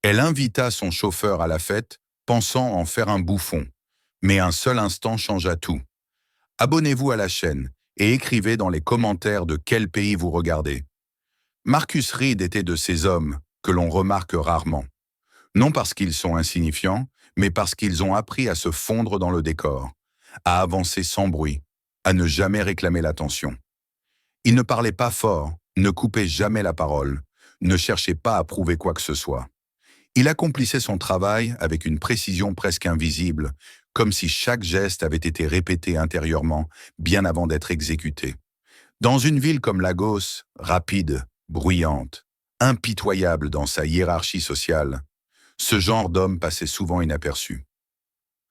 Elle invita son chauffeur à la fête, pensant en faire un bouffon. Mais un seul instant changea tout. Abonnez-vous à la chaîne et écrivez dans les commentaires de quel pays vous regardez. Marcus Reed était de ces hommes que l'on remarque rarement. Non parce qu'ils sont insignifiants, mais parce qu'ils ont appris à se fondre dans le décor, à avancer sans bruit, à ne jamais réclamer l'attention. Ils ne parlaient pas fort, ne coupaient jamais la parole, ne cherchaient pas à prouver quoi que ce soit. Il accomplissait son travail avec une précision presque invisible, comme si chaque geste avait été répété intérieurement bien avant d'être exécuté. Dans une ville comme Lagos, rapide, bruyante, impitoyable dans sa hiérarchie sociale, ce genre d'homme passait souvent inaperçu.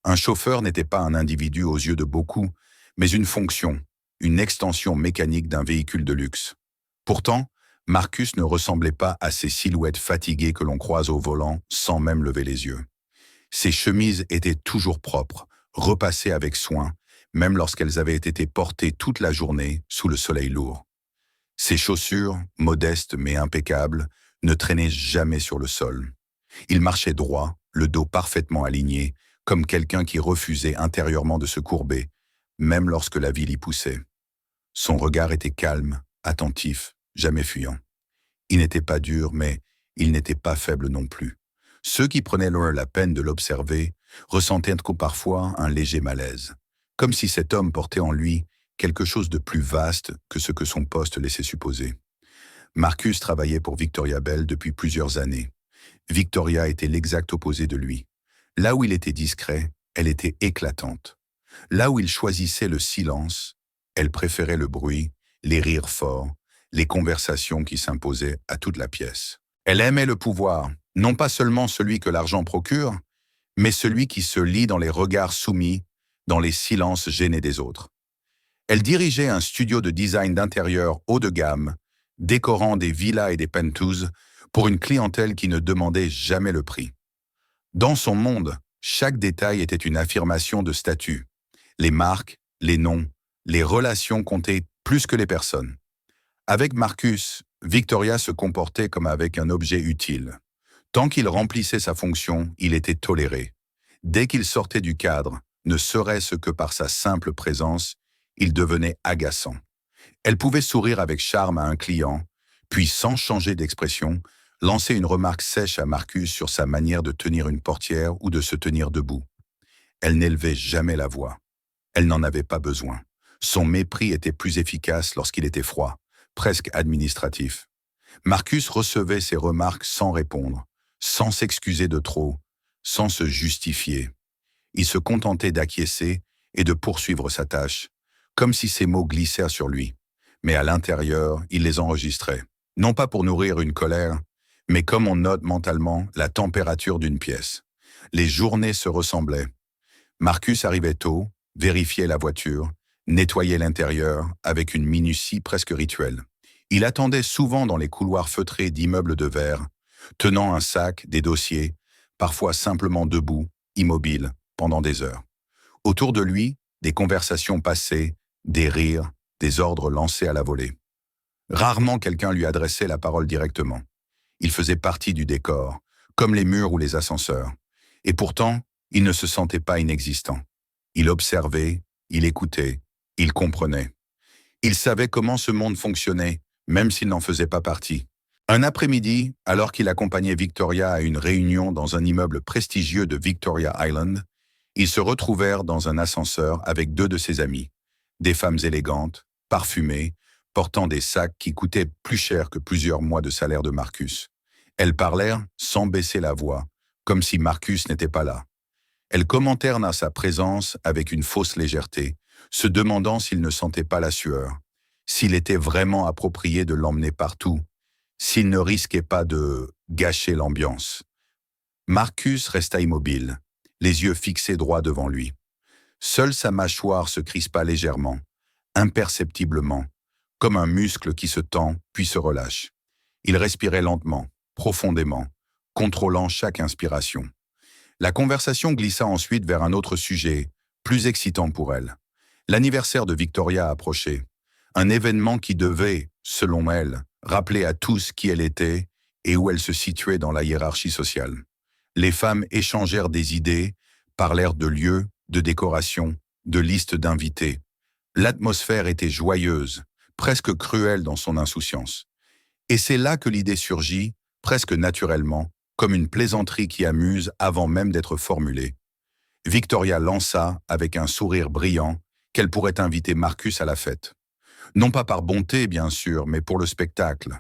Un chauffeur n'était pas un individu aux yeux de beaucoup, mais une fonction, une extension mécanique d'un véhicule de luxe. Pourtant, Marcus ne ressemblait pas à ces silhouettes fatiguées que l'on croise au volant sans même lever les yeux. Ses chemises étaient toujours propres, repassées avec soin, même lorsqu'elles avaient été portées toute la journée sous le soleil lourd. Ses chaussures, modestes mais impeccables, ne traînaient jamais sur le sol. Il marchait droit, le dos parfaitement aligné, comme quelqu'un qui refusait intérieurement de se courber, même lorsque la ville y poussait. Son regard était calme, attentif, jamais fuyant. Il n'était pas dur, mais il n'était pas faible non plus. Ceux qui prenaient la peine de l'observer ressentaient parfois un léger malaise, comme si cet homme portait en lui quelque chose de plus vaste que ce que son poste laissait supposer. Marcus travaillait pour Victoria Bell depuis plusieurs années. Victoria était l'exact opposé de lui. Là où il était discret, elle était éclatante. Là où il choisissait le silence, elle préférait le bruit, les rires forts, les conversations qui s'imposaient à toute la pièce. Elle aimait le pouvoir, non pas seulement celui que l'argent procure, mais celui qui se lit dans les regards soumis, dans les silences gênés des autres. Elle dirigeait un studio de design d'intérieur haut de gamme, décorant des villas et des penthouses pour une clientèle qui ne demandait jamais le prix. Dans son monde, chaque détail était une affirmation de statut. Les marques, les noms, les relations comptaient plus que les personnes. Avec Marcus, Victoria se comportait comme avec un objet utile. Tant qu'il remplissait sa fonction, il était toléré. Dès qu'il sortait du cadre, ne serait-ce que par sa simple présence, il devenait agaçant. Elle pouvait sourire avec charme à un client, puis sans changer d'expression, lancer une remarque sèche à Marcus sur sa manière de tenir une portière ou de se tenir debout. Elle n'élevait jamais la voix. Elle n'en avait pas besoin. Son mépris était plus efficace lorsqu'il était froid, presque administratif. Marcus recevait ces remarques sans répondre, sans s'excuser de trop, sans se justifier. Il se contentait d'acquiescer et de poursuivre sa tâche, comme si ces mots glissèrent sur lui. Mais à l'intérieur, il les enregistrait, non pas pour nourrir une colère, mais comme on note mentalement la température d'une pièce. Les journées se ressemblaient. Marcus arrivait tôt, vérifiait la voiture, nettoyait l'intérieur avec une minutie presque rituelle. Il attendait souvent dans les couloirs feutrés d'immeubles de verre, tenant un sac, des dossiers, parfois simplement debout, immobile, pendant des heures. Autour de lui, des conversations passées, des rires, des ordres lancés à la volée. Rarement quelqu'un lui adressait la parole directement. Il faisait partie du décor, comme les murs ou les ascenseurs. Et pourtant, il ne se sentait pas inexistant. Il observait, il écoutait, il comprenait. Il savait comment ce monde fonctionnait, même s'il n'en faisait pas partie. Un après-midi, alors qu'il accompagnait Victoria à une réunion dans un immeuble prestigieux de Victoria Island, ils se retrouvèrent dans un ascenseur avec deux de ses amies, des femmes élégantes, parfumées, portant des sacs qui coûtaient plus cher que plusieurs mois de salaire de Marcus. Elles parlèrent sans baisser la voix, comme si Marcus n'était pas là. Elles commentèrent sa présence avec une fausse légèreté, se demandant s'il ne sentait pas la sueur, s'il était vraiment approprié de l'emmener partout, s'il ne risquait pas de gâcher l'ambiance. Marcus resta immobile, les yeux fixés droit devant lui. Seule sa mâchoire se crispa légèrement, imperceptiblement, comme un muscle qui se tend puis se relâche. Il respirait lentement, profondément, contrôlant chaque inspiration. La conversation glissa ensuite vers un autre sujet, plus excitant pour elle. L'anniversaire de Victoria approchait, un événement qui devait, selon elle, rappeler à tous qui elle était et où elle se situait dans la hiérarchie sociale. Les femmes échangèrent des idées, parlèrent de lieux, de décorations, de listes d'invités. L'atmosphère était joyeuse, presque cruelle dans son insouciance. Et c'est là que l'idée surgit, presque naturellement, comme une plaisanterie qui amuse avant même d'être formulée. Victoria lança, avec un sourire brillant, qu'elle pourrait inviter Marcus à la fête. Non pas par bonté, bien sûr, mais pour le spectacle.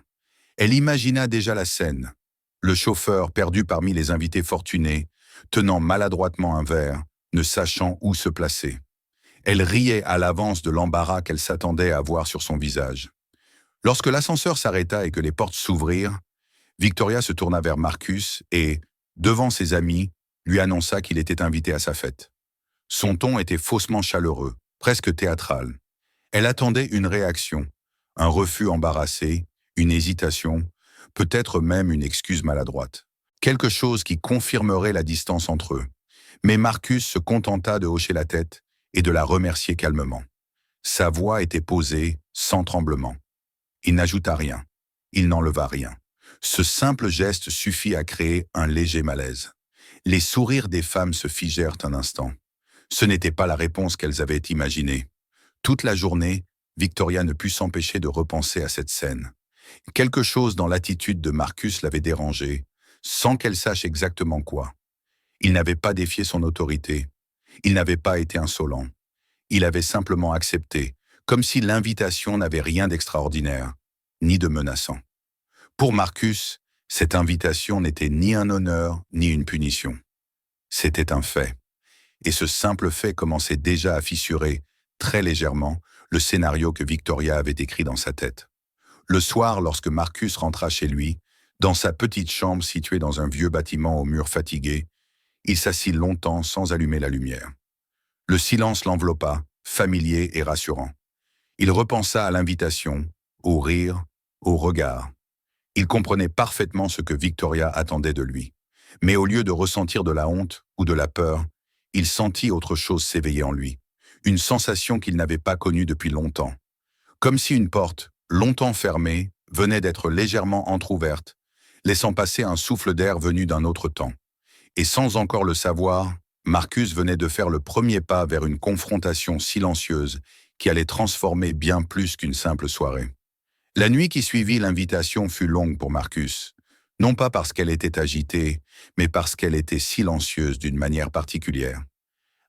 Elle imagina déjà la scène. Le chauffeur, perdu parmi les invités fortunés, tenant maladroitement un verre, ne sachant où se placer. Elle riait à l'avance de l'embarras qu'elle s'attendait à voir sur son visage. Lorsque l'ascenseur s'arrêta et que les portes s'ouvrirent, Victoria se tourna vers Marcus et, devant ses amis, lui annonça qu'il était invité à sa fête. Son ton était faussement chaleureux, presque théâtral. Elle attendait une réaction, un refus embarrassé, une hésitation, peut-être même une excuse maladroite. Quelque chose qui confirmerait la distance entre eux. Mais Marcus se contenta de hocher la tête et de la remercier calmement. Sa voix était posée, sans tremblement. Il n'ajouta rien. Il n'enleva rien. Ce simple geste suffit à créer un léger malaise. Les sourires des femmes se figèrent un instant. Ce n'était pas la réponse qu'elles avaient imaginée. Toute la journée, Victoria ne put s'empêcher de repenser à cette scène. Quelque chose dans l'attitude de Marcus l'avait dérangée, sans qu'elle sache exactement quoi. Il n'avait pas défié son autorité. Il n'avait pas été insolent. Il avait simplement accepté, comme si l'invitation n'avait rien d'extraordinaire, ni de menaçant. Pour Marcus, cette invitation n'était ni un honneur, ni une punition. C'était un fait. Et ce simple fait commençait déjà à fissurer, très légèrement, le scénario que Victoria avait écrit dans sa tête. Le soir, lorsque Marcus rentra chez lui, dans sa petite chambre située dans un vieux bâtiment aux murs fatigués, il s'assit longtemps sans allumer la lumière. Le silence l'enveloppa, familier et rassurant. Il repensa à l'invitation, au rire, au regard. Il comprenait parfaitement ce que Victoria attendait de lui. Mais au lieu de ressentir de la honte ou de la peur, il sentit autre chose s'éveiller en lui, une sensation qu'il n'avait pas connue depuis longtemps. Comme si une porte, longtemps fermée, venait d'être légèrement entr'ouverte, laissant passer un souffle d'air venu d'un autre temps. Et sans encore le savoir, Marcus venait de faire le premier pas vers une confrontation silencieuse qui allait transformer bien plus qu'une simple soirée. La nuit qui suivit l'invitation fut longue pour Marcus, non pas parce qu'elle était agitée, mais parce qu'elle était silencieuse d'une manière particulière.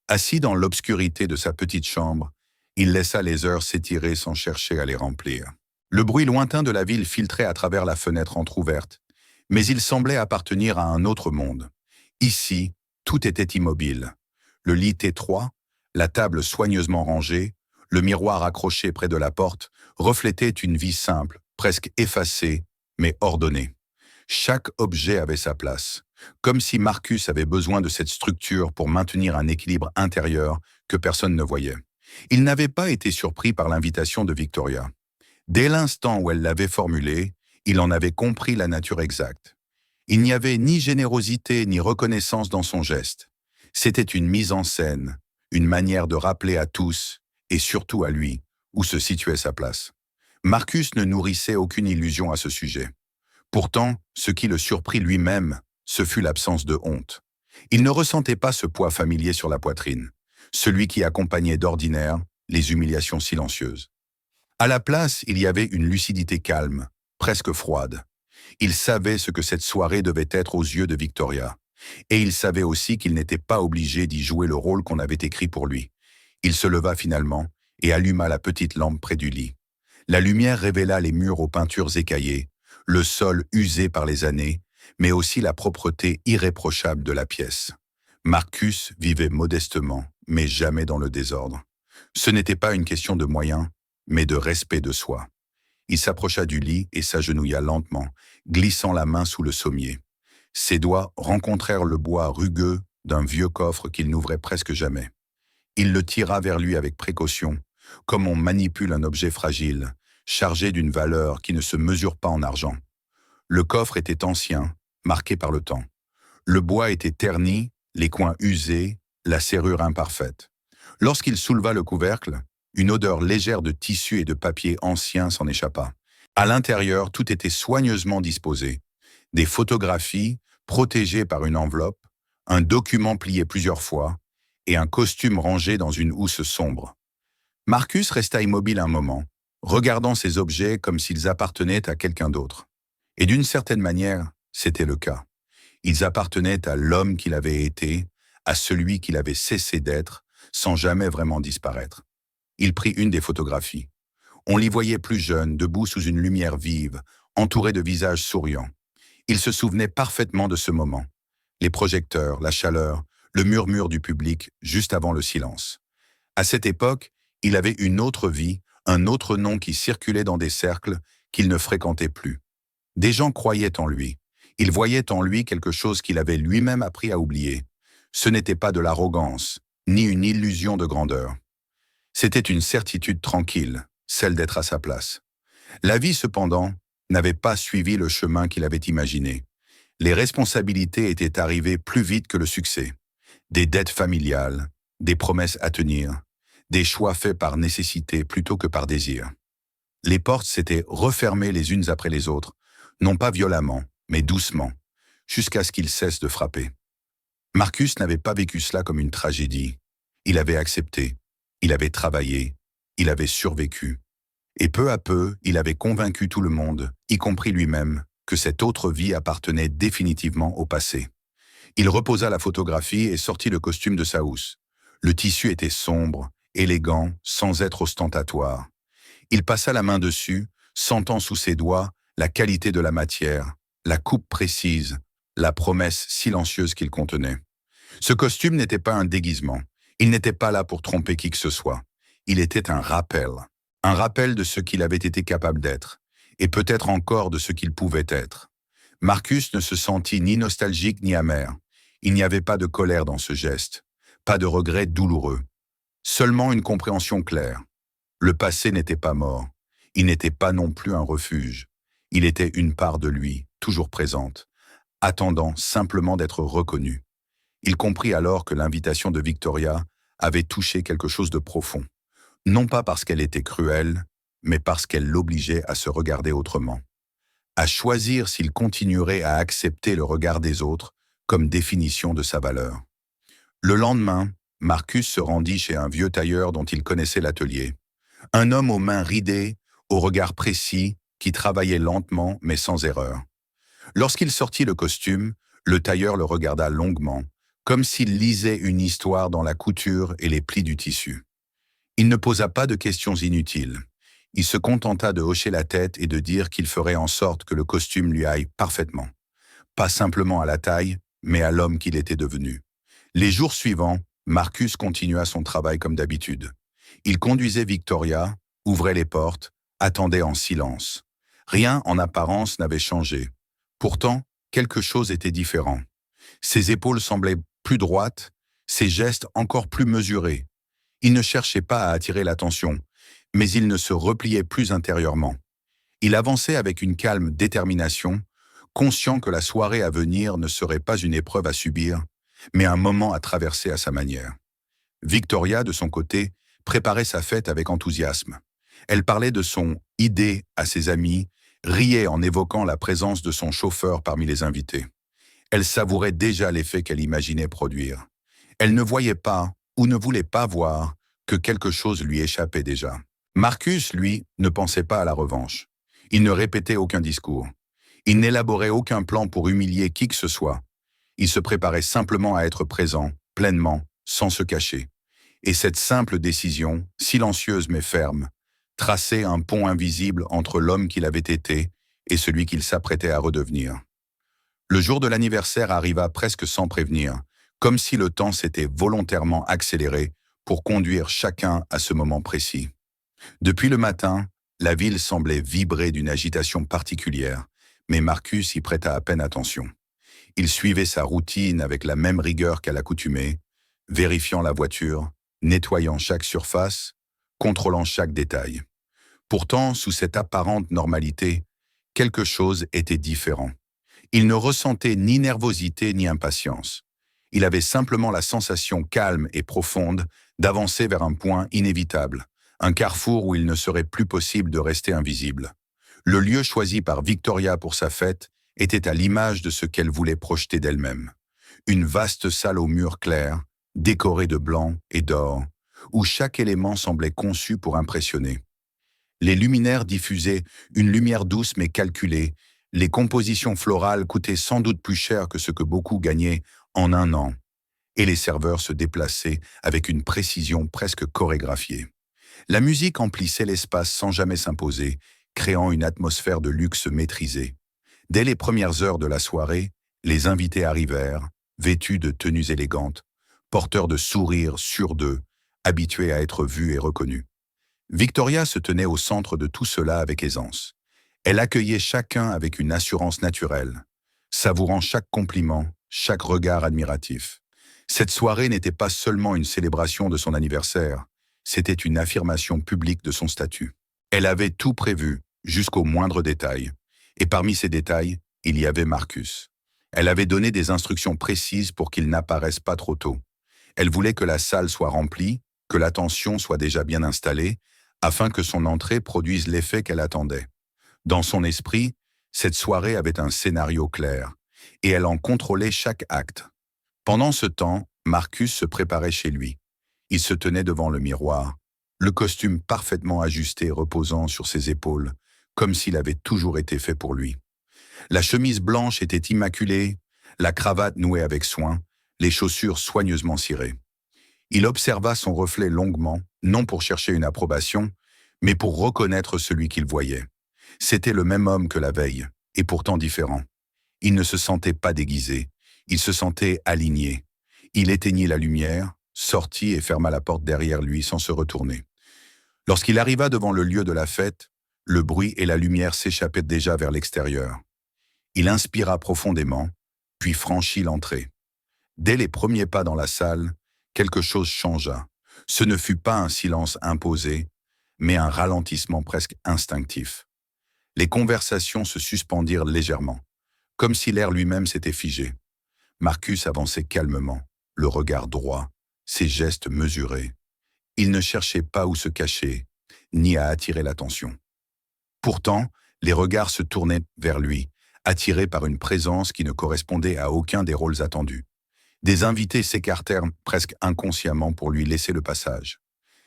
Assis dans l'obscurité de sa petite chambre, il laissa les heures s'étirer sans chercher à les remplir. Le bruit lointain de la ville filtrait à travers la fenêtre entr'ouverte, mais il semblait appartenir à un autre monde. Ici, tout était immobile. Le lit étroit, la table soigneusement rangée, le miroir accroché près de la porte, reflétaient une vie simple, presque effacée, mais ordonnée. Chaque objet avait sa place, comme si Marcus avait besoin de cette structure pour maintenir un équilibre intérieur que personne ne voyait. Il n'avait pas été surpris par l'invitation de Victoria. Dès l'instant où elle l'avait formulée, il en avait compris la nature exacte. Il n'y avait ni générosité ni reconnaissance dans son geste. C'était une mise en scène, une manière de rappeler à tous, et surtout à lui, où se situait sa place. Marcus ne nourrissait aucune illusion à ce sujet. Pourtant, ce qui le surprit lui-même, ce fut l'absence de honte. Il ne ressentait pas ce poids familier sur la poitrine, celui qui accompagnait d'ordinaire les humiliations silencieuses. À la place, il y avait une lucidité calme, presque froide. Il savait ce que cette soirée devait être aux yeux de Victoria. Et il savait aussi qu'il n'était pas obligé d'y jouer le rôle qu'on avait écrit pour lui. Il se leva finalement et alluma la petite lampe près du lit. La lumière révéla les murs aux peintures écaillées, le sol usé par les années, mais aussi la propreté irréprochable de la pièce. Marcus vivait modestement, mais jamais dans le désordre. Ce n'était pas une question de moyens, mais de respect de soi. Il s'approcha du lit et s'agenouilla lentement, glissant la main sous le sommier. Ses doigts rencontrèrent le bois rugueux d'un vieux coffre qu'il n'ouvrait presque jamais. Il le tira vers lui avec précaution, comme on manipule un objet fragile, chargé d'une valeur qui ne se mesure pas en argent. Le coffre était ancien, marqué par le temps. Le bois était terni, les coins usés, la serrure imparfaite. Lorsqu'il souleva le couvercle, une odeur légère de tissu et de papier ancien s'en échappa. À l'intérieur, tout était soigneusement disposé. des photographies protégées par une enveloppe, un document plié plusieurs fois et un costume rangé dans une housse sombre. Marcus resta immobile un moment, regardant ces objets comme s'ils appartenaient à quelqu'un d'autre. Et d'une certaine manière, c'était le cas. Ils appartenaient à l'homme qu'il avait été, à celui qu'il avait cessé d'être, sans jamais vraiment disparaître. Il prit une des photographies. On l'y voyait plus jeune, debout sous une lumière vive, entouré de visages souriants. Il se souvenait parfaitement de ce moment. Les projecteurs, la chaleur, le murmure du public, juste avant le silence. À cette époque, il avait une autre vie, un autre nom qui circulait dans des cercles qu'il ne fréquentait plus. Des gens croyaient en lui. Ils voyaient en lui quelque chose qu'il avait lui-même appris à oublier. Ce n'était pas de l'arrogance, ni une illusion de grandeur. C'était une certitude tranquille, celle d'être à sa place. La vie, cependant, n'avait pas suivi le chemin qu'il avait imaginé. Les responsabilités étaient arrivées plus vite que le succès. Des dettes familiales, des promesses à tenir, des choix faits par nécessité plutôt que par désir. Les portes s'étaient refermées les unes après les autres, non pas violemment, mais doucement, jusqu'à ce qu'il cesse de frapper. Marcus n'avait pas vécu cela comme une tragédie. Il avait accepté, il avait travaillé, il avait survécu. Et peu à peu, il avait convaincu tout le monde, y compris lui-même, que cette autre vie appartenait définitivement au passé. Il reposa la photographie et sortit le costume de sa housse. Le tissu était sombre, élégant, sans être ostentatoire. Il passa la main dessus, sentant sous ses doigts la qualité de la matière, la coupe précise, la promesse silencieuse qu'il contenait. Ce costume n'était pas un déguisement. Il n'était pas là pour tromper qui que ce soit. Il était un rappel de ce qu'il avait été capable d'être, et peut-être encore de ce qu'il pouvait être. Marcus ne se sentit ni nostalgique ni amer. Il n'y avait pas de colère dans ce geste, pas de regret douloureux. Seulement une compréhension claire. Le passé n'était pas mort. Il n'était pas non plus un refuge. Il était une part de lui, toujours présente, attendant simplement d'être reconnu. Il comprit alors que l'invitation de Victoria avait touché quelque chose de profond. Non pas parce qu'elle était cruelle, mais parce qu'elle l'obligeait à se regarder autrement. À choisir s'il continuerait à accepter le regard des autres comme définition de sa valeur. Le lendemain, Marcus se rendit chez un vieux tailleur dont il connaissait l'atelier. Un homme aux mains ridées, au regard précis, qui travaillait lentement mais sans erreur. Lorsqu'il sortit le costume, le tailleur le regarda longuement, comme s'il lisait une histoire dans la couture et les plis du tissu. Il ne posa pas de questions inutiles. Il se contenta de hocher la tête et de dire qu'il ferait en sorte que le costume lui aille parfaitement. Pas simplement à la taille, mais à l'homme qu'il était devenu. Les jours suivants, Marcus continua son travail comme d'habitude. Il conduisait Victoria, ouvrait les portes, attendait en silence. Rien en apparence n'avait changé. Pourtant, quelque chose était différent. Ses épaules semblaient plus droites, ses gestes encore plus mesurés. Il ne cherchait pas à attirer l'attention, mais il ne se repliait plus intérieurement. Il avançait avec une calme détermination, conscient que la soirée à venir ne serait pas une épreuve à subir, mais un moment à traverser à sa manière. Victoria, de son côté, préparait sa fête avec enthousiasme. Elle parlait de son « idée » à ses amis, riait en évoquant la présence de son chauffeur parmi les invités. Elle savourait déjà l'effet qu'elle imaginait produire. Elle ne voyait pas, ou ne voulait pas voir, que quelque chose lui échappait déjà. Marcus, lui, ne pensait pas à la revanche. Il ne répétait aucun discours. Il n'élaborait aucun plan pour humilier qui que ce soit. Il se préparait simplement à être présent, pleinement, sans se cacher. Et cette simple décision, silencieuse mais ferme, traçait un pont invisible entre l'homme qu'il avait été et celui qu'il s'apprêtait à redevenir. Le jour de l'anniversaire arriva presque sans prévenir, comme si le temps s'était volontairement accéléré pour conduire chacun à ce moment précis. Depuis le matin, la ville semblait vibrer d'une agitation particulière, mais Marcus y prêta à peine attention. Il suivait sa routine avec la même rigueur qu'à l'accoutumée, vérifiant la voiture, nettoyant chaque surface, contrôlant chaque détail. Pourtant, sous cette apparente normalité, quelque chose était différent. Il ne ressentait ni nervosité ni impatience. Il avait simplement la sensation calme et profonde d'avancer vers un point inévitable, un carrefour où il ne serait plus possible de rester invisible. Le lieu choisi par Victoria pour sa fête était à l'image de ce qu'elle voulait projeter d'elle-même. Une vaste salle aux murs clairs, décorée de blanc et d'or, où chaque élément semblait conçu pour impressionner. Les luminaires diffusaient une lumière douce mais calculée. Les compositions florales coûtaient sans doute plus cher que ce que beaucoup gagnaient en un an, et les serveurs se déplaçaient avec une précision presque chorégraphiée. La musique emplissait l'espace sans jamais s'imposer, créant une atmosphère de luxe maîtrisée. Dès les premières heures de la soirée, les invités arrivèrent, vêtus de tenues élégantes, porteurs de sourires sûrs d'eux, habitués à être vus et reconnus. Victoria se tenait au centre de tout cela avec aisance. Elle accueillait chacun avec une assurance naturelle, savourant chaque compliment, chaque regard admiratif. Cette soirée n'était pas seulement une célébration de son anniversaire, c'était une affirmation publique de son statut. Elle avait tout prévu, jusqu'au moindre détail. Et parmi ces détails, il y avait Marcus. Elle avait donné des instructions précises pour qu'il n'apparaisse pas trop tôt. Elle voulait que la salle soit remplie, que l'attention soit déjà bien installée, afin que son entrée produise l'effet qu'elle attendait. Dans son esprit, cette soirée avait un scénario clair, et elle en contrôlait chaque acte. Pendant ce temps, Marcus se préparait chez lui. Il se tenait devant le miroir, le costume parfaitement ajusté reposant sur ses épaules, comme s'il avait toujours été fait pour lui. La chemise blanche était immaculée, la cravate nouée avec soin, les chaussures soigneusement cirées. Il observa son reflet longuement, non pour chercher une approbation, mais pour reconnaître celui qu'il voyait. C'était le même homme que la veille, et pourtant différent. Il ne se sentait pas déguisé, il se sentait aligné. Il éteignit la lumière, sortit et ferma la porte derrière lui sans se retourner. Lorsqu'il arriva devant le lieu de la fête, le bruit et la lumière s'échappaient déjà vers l'extérieur. Il inspira profondément, puis franchit l'entrée. Dès les premiers pas dans la salle, quelque chose changea. Ce ne fut pas un silence imposé, mais un ralentissement presque instinctif. Les conversations se suspendirent légèrement, comme si l'air lui-même s'était figé. Marcus avançait calmement, le regard droit, ses gestes mesurés. Il ne cherchait pas où se cacher, ni à attirer l'attention. Pourtant, les regards se tournaient vers lui, attirés par une présence qui ne correspondait à aucun des rôles attendus. Des invités s'écartèrent presque inconsciemment pour lui laisser le passage.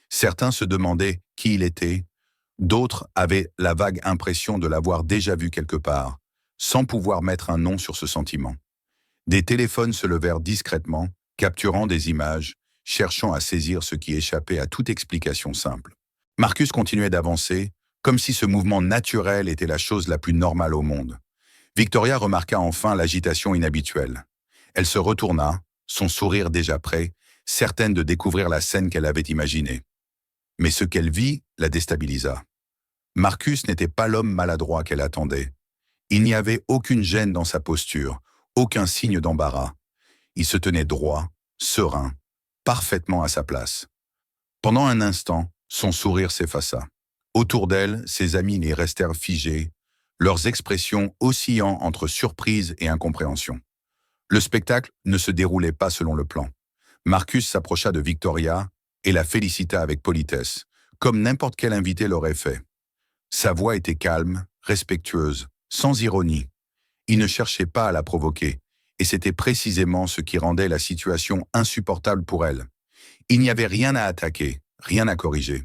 Certains se demandaient qui il était, d'autres avaient la vague impression de l'avoir déjà vu quelque part, sans pouvoir mettre un nom sur ce sentiment. Des téléphones se levèrent discrètement, capturant des images, cherchant à saisir ce qui échappait à toute explication simple. Marcus continuait d'avancer, comme si ce mouvement naturel était la chose la plus normale au monde. Victoria remarqua enfin l'agitation inhabituelle. Elle se retourna, son sourire déjà prêt, certaine de découvrir la scène qu'elle avait imaginée. Mais ce qu'elle vit la déstabilisa. Marcus n'était pas l'homme maladroit qu'elle attendait. Il n'y avait aucune gêne dans sa posture, aucun signe d'embarras. Il se tenait droit, serein, parfaitement à sa place. Pendant un instant, son sourire s'effaça. Autour d'elle, ses amis y restèrent figés, leurs expressions oscillant entre surprise et incompréhension. Le spectacle ne se déroulait pas selon le plan. Marcus s'approcha de Victoria et la félicita avec politesse, comme n'importe quel invité l'aurait fait. Sa voix était calme, respectueuse, sans ironie. Il ne cherchait pas à la provoquer, et c'était précisément ce qui rendait la situation insupportable pour elle. Il n'y avait rien à attaquer, rien à corriger.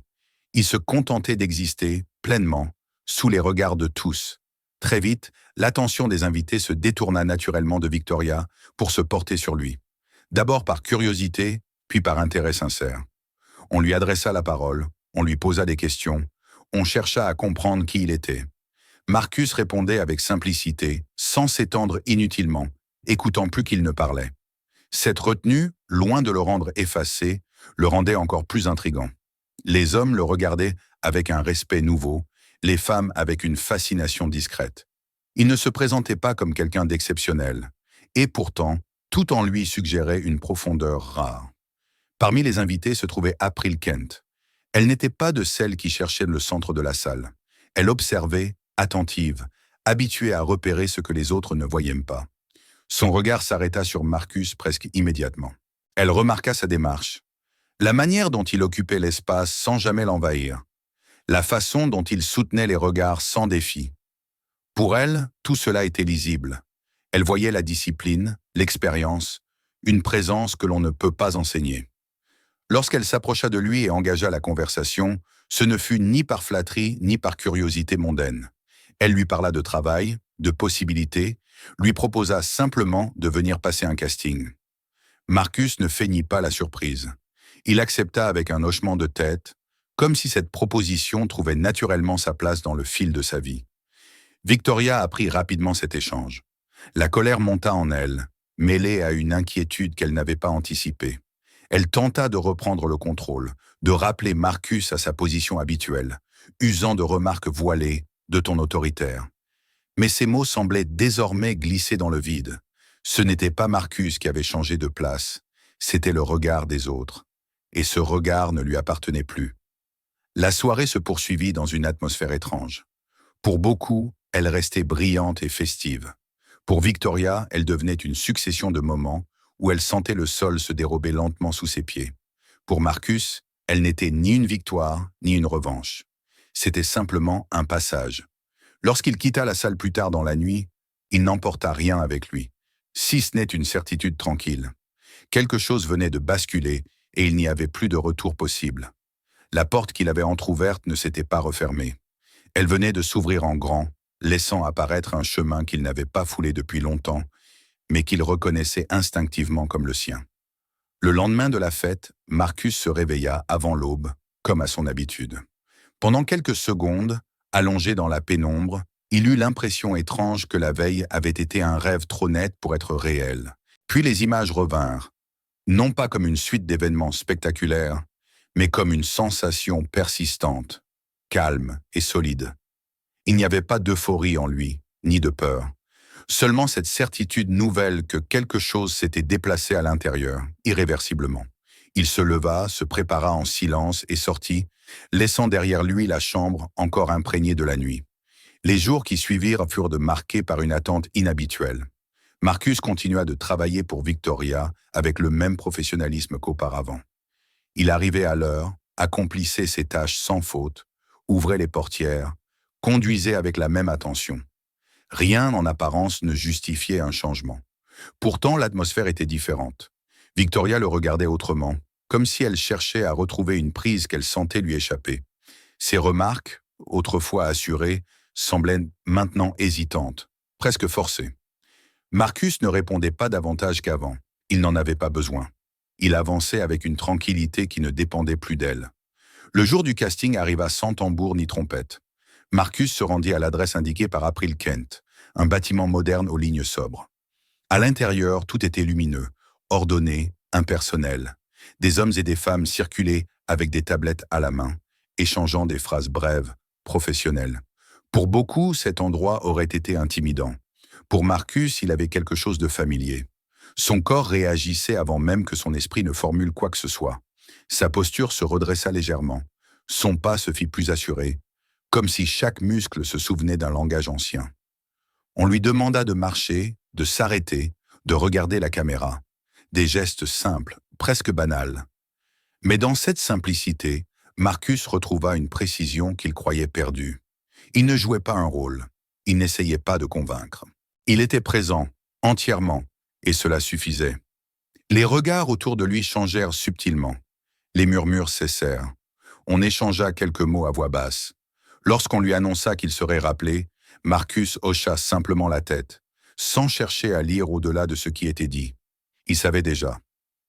Il se contentait d'exister, pleinement, sous les regards de tous. Très vite, l'attention des invités se détourna naturellement de Victoria pour se porter sur lui. D'abord par curiosité, puis par intérêt sincère. On lui adressa la parole, on lui posa des questions, on chercha à comprendre qui il était. Marcus répondait avec simplicité, sans s'étendre inutilement, écoutant plus qu'il ne parlait. Cette retenue, loin de le rendre effacé, le rendait encore plus intrigant. Les hommes le regardaient avec un respect nouveau, les femmes avec une fascination discrète. Il ne se présentait pas comme quelqu'un d'exceptionnel, et pourtant, tout en lui suggérait une profondeur rare. Parmi les invités se trouvait April Kent. Elle n'était pas de celles qui cherchaient le centre de la salle. Elle observait, attentive, habituée à repérer ce que les autres ne voyaient pas. Son regard s'arrêta sur Marcus presque immédiatement. Elle remarqua sa démarche, la manière dont il occupait l'espace sans jamais l'envahir, la façon dont il soutenait les regards sans défi. Pour elle, tout cela était lisible. Elle voyait la discipline, l'expérience, une présence que l'on ne peut pas enseigner. Lorsqu'elle s'approcha de lui et engagea la conversation, ce ne fut ni par flatterie ni par curiosité mondaine. Elle lui parla de travail, de possibilités, lui proposa simplement de venir passer un casting. Marcus ne feignit pas la surprise. Il accepta avec un hochement de tête, comme si cette proposition trouvait naturellement sa place dans le fil de sa vie. Victoria apprit rapidement cet échange. La colère monta en elle, mêlée à une inquiétude qu'elle n'avait pas anticipée. Elle tenta de reprendre le contrôle, de rappeler Marcus à sa position habituelle, usant de remarques voilées, de ton autoritaire. Mais ces mots semblaient désormais glisser dans le vide. Ce n'était pas Marcus qui avait changé de place, c'était le regard des autres. Et ce regard ne lui appartenait plus. La soirée se poursuivit dans une atmosphère étrange. Pour beaucoup, elle restait brillante et festive. Pour Victoria, elle devenait une succession de moments où elle sentait le sol se dérober lentement sous ses pieds. Pour Marcus, elle n'était ni une victoire, ni une revanche. C'était simplement un passage. Lorsqu'il quitta la salle plus tard dans la nuit, il n'emporta rien avec lui, si ce n'est une certitude tranquille. Quelque chose venait de basculer et il n'y avait plus de retour possible. La porte qu'il avait entr'ouverte ne s'était pas refermée. Elle venait de s'ouvrir en grand, laissant apparaître un chemin qu'il n'avait pas foulé depuis longtemps, mais qu'il reconnaissait instinctivement comme le sien. Le lendemain de la fête, Marcus se réveilla avant l'aube, comme à son habitude. Pendant quelques secondes, allongé dans la pénombre, il eut l'impression étrange que la veille avait été un rêve trop net pour être réel. Puis les images revinrent, non pas comme une suite d'événements spectaculaires, mais comme une sensation persistante, calme et solide. Il n'y avait pas d'euphorie en lui, ni de peur. Seulement cette certitude nouvelle que quelque chose s'était déplacé à l'intérieur, irréversiblement. Il se leva, se prépara en silence et sortit, laissant derrière lui la chambre encore imprégnée de la nuit. Les jours qui suivirent furent marqués par une attente inhabituelle. Marcus continua de travailler pour Victoria avec le même professionnalisme qu'auparavant. Il arrivait à l'heure, accomplissait ses tâches sans faute, ouvrait les portières, conduisait avec la même attention. Rien en apparence ne justifiait un changement. Pourtant, l'atmosphère était différente. Victoria le regardait autrement, comme si elle cherchait à retrouver une prise qu'elle sentait lui échapper. Ses remarques, autrefois assurées, semblaient maintenant hésitantes, presque forcées. Marcus ne répondait pas davantage qu'avant. Il n'en avait pas besoin. Il avançait avec une tranquillité qui ne dépendait plus d'elle. Le jour du casting arriva sans tambour ni trompette. Marcus se rendit à l'adresse indiquée par April Kent, un bâtiment moderne aux lignes sobres. À l'intérieur, tout était lumineux, ordonné, impersonnel. Des hommes et des femmes circulaient avec des tablettes à la main, échangeant des phrases brèves, professionnelles. Pour beaucoup, cet endroit aurait été intimidant. Pour Marcus, il avait quelque chose de familier. Son corps réagissait avant même que son esprit ne formule quoi que ce soit. Sa posture se redressa légèrement. Son pas se fit plus assuré, comme si chaque muscle se souvenait d'un langage ancien. On lui demanda de marcher, de s'arrêter, de regarder la caméra. Des gestes simples, presque banals. Mais dans cette simplicité, Marcus retrouva une précision qu'il croyait perdue. Il ne jouait pas un rôle, il n'essayait pas de convaincre. Il était présent, entièrement, et cela suffisait. Les regards autour de lui changèrent subtilement. Les murmures cessèrent. On échangea quelques mots à voix basse. Lorsqu'on lui annonça qu'il serait rappelé, Marcus hocha simplement la tête, sans chercher à lire au-delà de ce qui était dit. Il savait déjà.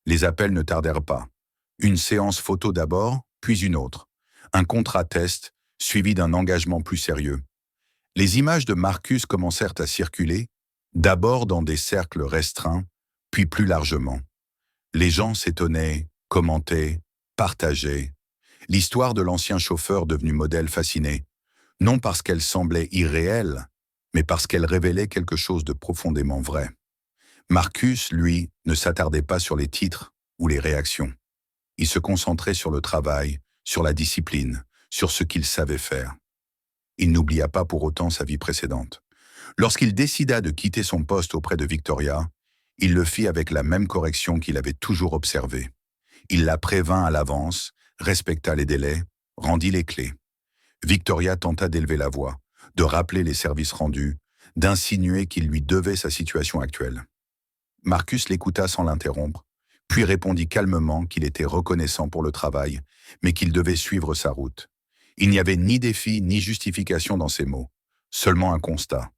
Les appels ne tardèrent pas. Une séance photo d'abord, puis une autre. Un contrat-test, suivi d'un engagement plus sérieux. Les images de Marcus commencèrent à circuler, d'abord dans des cercles restreints, puis plus largement. Les gens s'étonnaient, commentaient, partageaient. L'histoire de l'ancien chauffeur devenu modèle fascinait, non parce qu'elle semblait irréelle, mais parce qu'elle révélait quelque chose de profondément vrai. Marcus, lui, ne s'attardait pas sur les titres ou les réactions. Il se concentrait sur le travail, sur la discipline, sur ce qu'il savait faire. Il n'oublia pas pour autant sa vie précédente. Lorsqu'il décida de quitter son poste auprès de Victoria, il le fit avec la même correction qu'il avait toujours observée. Il la prévint à l'avance, respecta les délais, rendit les clés. Victoria tenta d'élever la voix, de rappeler les services rendus, d'insinuer qu'il lui devait sa situation actuelle. Marcus l'écouta sans l'interrompre, puis répondit calmement qu'il était reconnaissant pour le travail, mais qu'il devait suivre sa route. Il n'y avait ni défi ni justification dans ces mots, seulement un constat.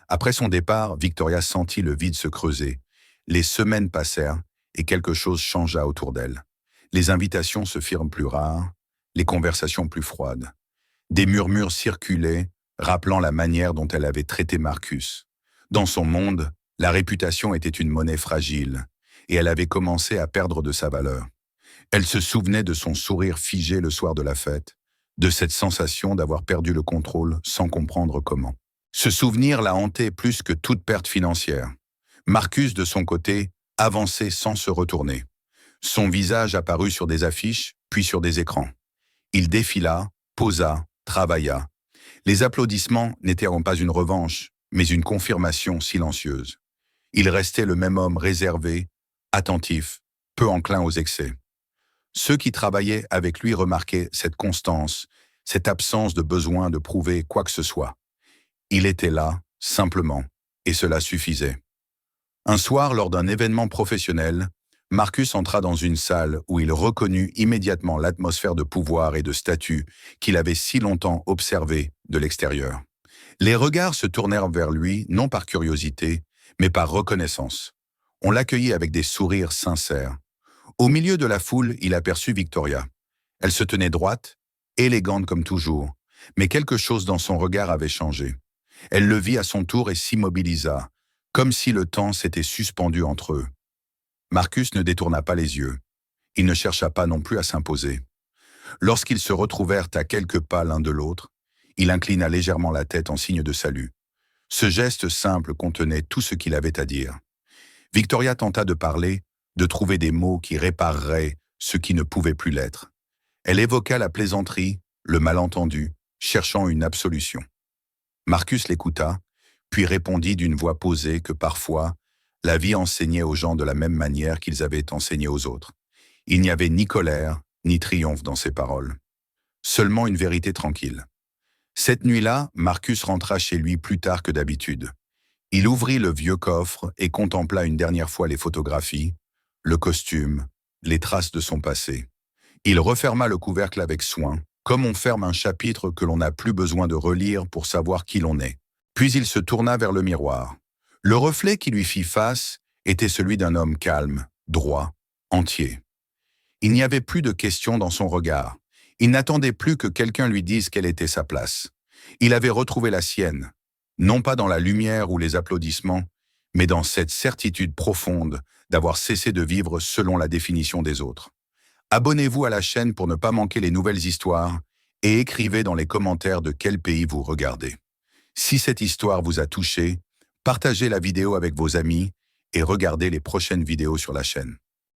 Après son départ, Victoria sentit le vide se creuser. Les semaines passèrent et quelque chose changea autour d'elle. Les invitations se firent plus rares, les conversations plus froides. Des murmures circulaient, rappelant la manière dont elle avait traité Marcus. Dans son monde, la réputation était une monnaie fragile, et elle avait commencé à perdre de sa valeur. Elle se souvenait de son sourire figé le soir de la fête, de cette sensation d'avoir perdu le contrôle sans comprendre comment. Ce souvenir la hantait plus que toute perte financière. Marcus, de son côté, avançait sans se retourner. Son visage apparut sur des affiches, puis sur des écrans. Il défila, posa, travailla. Les applaudissements n'étaient pas une revanche, mais une confirmation silencieuse. Il restait le même homme réservé, attentif, peu enclin aux excès. Ceux qui travaillaient avec lui remarquaient cette constance, cette absence de besoin de prouver quoi que ce soit. Il était là, simplement, et cela suffisait. Un soir, lors d'un événement professionnel, Marcus entra dans une salle où il reconnut immédiatement l'atmosphère de pouvoir et de statut qu'il avait si longtemps observée de l'extérieur. Les regards se tournèrent vers lui, non par curiosité, mais par reconnaissance. On l'accueillit avec des sourires sincères. Au milieu de la foule, il aperçut Victoria. Elle se tenait droite, élégante comme toujours, mais quelque chose dans son regard avait changé. Elle le vit à son tour et s'immobilisa, comme si le temps s'était suspendu entre eux. Marcus ne détourna pas les yeux. Il ne chercha pas non plus à s'imposer. Lorsqu'ils se retrouvèrent à quelques pas l'un de l'autre, il inclina légèrement la tête en signe de salut. Ce geste simple contenait tout ce qu'il avait à dire. Victoria tenta de parler, de trouver des mots qui répareraient ce qui ne pouvait plus l'être. Elle évoqua la plaisanterie, le malentendu, cherchant une absolution. Marcus l'écouta, puis répondit d'une voix posée que parfois, la vie enseignait aux gens de la même manière qu'ils avaient enseigné aux autres. Il n'y avait ni colère, ni triomphe dans ses paroles. Seulement une vérité tranquille. Cette nuit-là, Marcus rentra chez lui plus tard que d'habitude. Il ouvrit le vieux coffre et contempla une dernière fois les photographies, le costume, les traces de son passé. Il referma le couvercle avec soin, comme on ferme un chapitre que l'on n'a plus besoin de relire pour savoir qui l'on est. Puis il se tourna vers le miroir. Le reflet qui lui fit face était celui d'un homme calme, droit, entier. Il n'y avait plus de questions dans son regard. Il n'attendait plus que quelqu'un lui dise quelle était sa place. Il avait retrouvé la sienne, non pas dans la lumière ou les applaudissements, mais dans cette certitude profonde d'avoir cessé de vivre selon la définition des autres. Abonnez-vous à la chaîne pour ne pas manquer les nouvelles histoires et écrivez dans les commentaires de quel pays vous regardez. Si cette histoire vous a touché, partagez la vidéo avec vos amis et regardez les prochaines vidéos sur la chaîne.